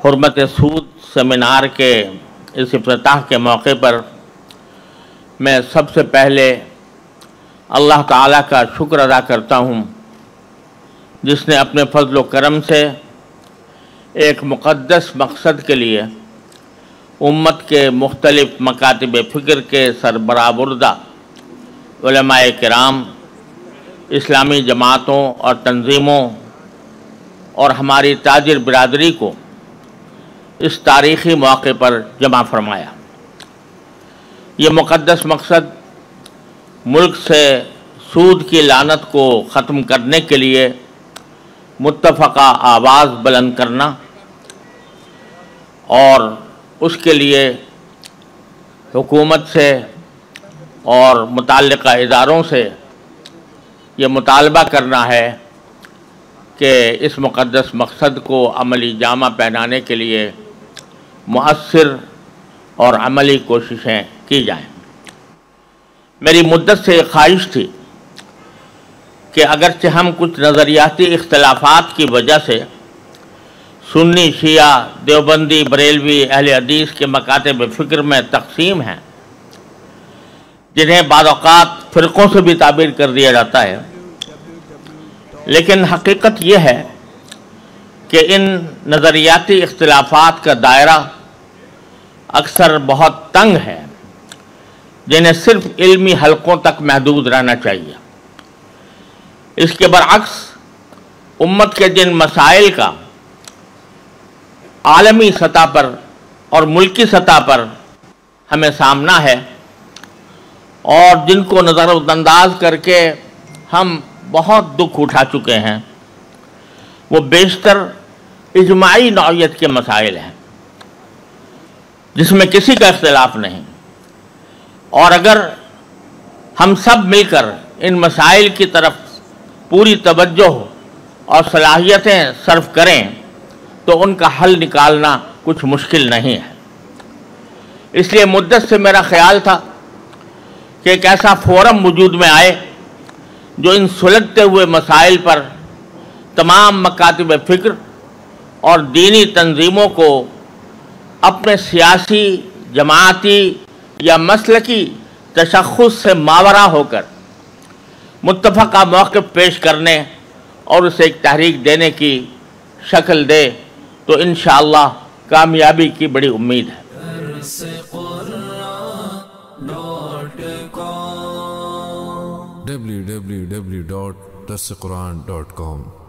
حرمت سود سیمینار کے اس افتتاح کے موقع پر میں سب سے پہلے اللہ تعالیٰ کا شکر ادا کرتا ہوں جس نے اپنے فضل و کرم سے ایک مقدس مقصد کے لیے امت کے مختلف مکاتب فکر کے سربراہ بردہ علماء کرام، اسلامی جماعتوں اور تنظیموں اور ہماری تاجر برادری کو اس تاریخی موقع پر جمع فرمایا۔ یہ مقدس مقصد ملک سے سود کی لعنت کو ختم کرنے کے لیے متفقہ آواز بلند کرنا اور اس کے لیے حکومت سے اور متعلقہ اداروں سے یہ مطالبہ کرنا ہے کہ اس مقدس مقصد کو عملی جامہ پہنانے کے لیے مؤثر اور عملی کوششیں کی جائیں۔ میری مدت سے ایک خواہش تھی کہ اگرچہ ہم کچھ نظریاتی اختلافات کی وجہ سے سنی، شیعہ، دیوبندی، بریلوی، اہل حدیث کے مکاتب فکر میں تقسیم ہیں، جنہیں بعض اوقات فرقوں سے بھی تعبیر کر دیا جاتا ہے، لیکن حقیقت یہ ہے کہ ان نظریاتی اختلافات کا دائرہ اکثر بہت تنگ ہے، جنہیں صرف علمی حلقوں تک محدود رہنا چاہیے۔ اس کے برعکس امت کے جن مسائل کا عالمی سطح پر اور ملکی سطح پر ہمیں سامنا ہے اور جن کو نظر انداز کر کے ہم بہت دکھ اٹھا چکے ہیں، وہ بیشتر اجماعی نوعیت کے مسائل ہیں جس میں کسی کا اختلاف نہیں، اور اگر ہم سب مل کر ان مسائل کی طرف پوری توجہ اور صلاحیتیں صرف کریں تو ان کا حل نکالنا کچھ مشکل نہیں ہے۔ اس لیے مدت سے میرا خیال تھا کہ ایک ایسا فورم وجود میں آئے جو ان سلگتے ہوئے مسائل پر تمام مکاتب فکر اور دینی تنظیموں کو اپنے سیاسی، جماعتی یا مسلکی تشخص سے ماورا ہو کر متفقہ موقف پیش کرنے اور اسے ایک تحریک دینے کی شکل دے، تو انشاءاللہ کامیابی کی بڑی امید ہے۔ www.darsequran.com